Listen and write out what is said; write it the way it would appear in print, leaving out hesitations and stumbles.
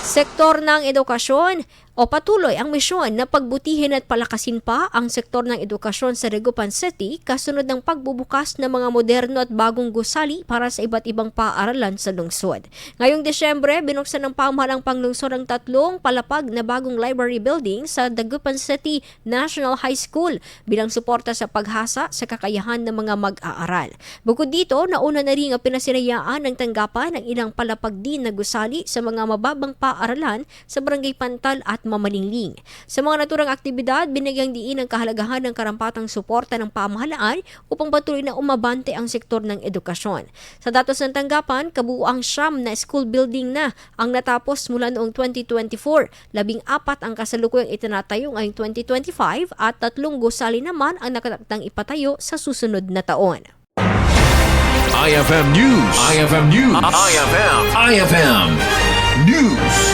Sektor ng edukasyon o patuloy ang misyon na pagbutihin at palakasin pa ang sektor ng edukasyon sa Dagupan City kasunod ng pagbubukas ng mga moderno at bagong gusali para sa iba't ibang paaralan sa lungsod. Ngayong Desyembre, binuksan ng pamahalang panglungsod ang 3 palapag na bagong library building sa Dagupan City National High School bilang suporta sa paghasa sa kakayahan ng mga mag-aaral. Bukod dito, nauna na rin ang pinasinayaan ng tanggapan ng ilang palapag din na gusali sa mga mababang paaralan sa Barangay Pantal at Mamalingling. Sa mga naturang aktibidad, binigyang diin ang kahalagahan ng karampatang suporta ng pamahalaan upang patuloy na umabante ang sektor ng edukasyon. Sa datos ng tanggapan, kabuuang 9 na school building na ang natapos mula noong 2024. 14 ang kasalukuyang itinatayo ngayong 2025 at 3 gusali naman ang nakatakdang ipatayo sa susunod na taon. IFM News. IFM News. IFM News.